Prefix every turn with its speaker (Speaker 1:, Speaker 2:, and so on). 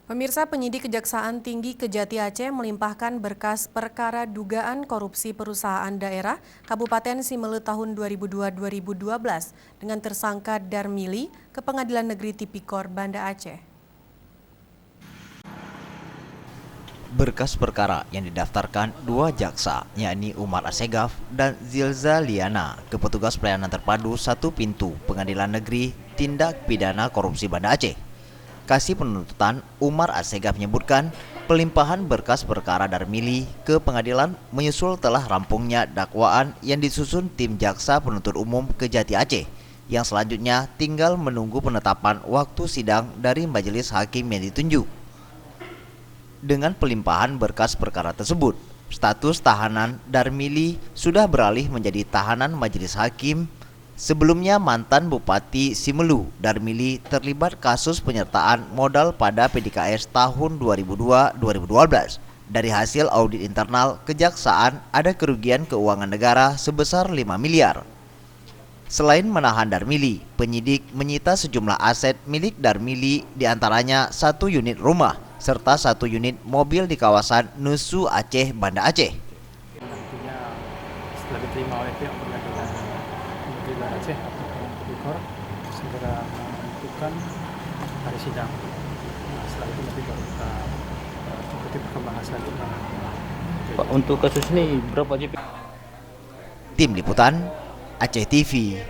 Speaker 1: Pemirsa, penyidik Kejaksaan Tinggi Kejati Aceh melimpahkan berkas perkara dugaan korupsi perusahaan daerah Kabupaten Simelu tahun 2002-2012 dengan tersangka Darmili ke Pengadilan Negeri Tipikor Banda Aceh.
Speaker 2: Berkas perkara yang didaftarkan dua jaksa, yakni Umar Assegaf dan Zilza Liana, ke petugas pelayanan terpadu satu pintu Pengadilan Negeri Tindak Pidana Korupsi Banda Aceh. Kasih penuntutan Umar Assegaf menyebutkan pelimpahan berkas perkara Darmili ke pengadilan menyusul telah rampungnya dakwaan yang disusun tim jaksa penuntut umum Kejati Aceh, yang selanjutnya tinggal menunggu penetapan waktu sidang dari majelis hakim yang ditunjuk. Dengan pelimpahan berkas perkara tersebut, status tahanan Darmili sudah beralih menjadi tahanan majelis hakim. Sebelumnya mantan Bupati Simelu, Darmili, terlibat kasus penyertaan modal pada PDKS tahun 2002-2012. Dari hasil audit internal kejaksaan, ada kerugian keuangan negara sebesar 5 miliar. Selain menahan Darmili, penyidik menyita sejumlah aset milik Darmili, diantaranya 1 unit rumah serta 1 unit mobil di kawasan Nusu Aceh, Banda Aceh.
Speaker 3: Nantinya setelah diterima oleh pihak pengadilan negeri Banda Aceh atau Tipikor segera menentukan hari sidang. Setelah itu nanti baru kita ikuti perkembangan selanjutnya.
Speaker 4: Pak, untuk kasus ini berapa JP?
Speaker 2: Tim Liputan Aceh TV.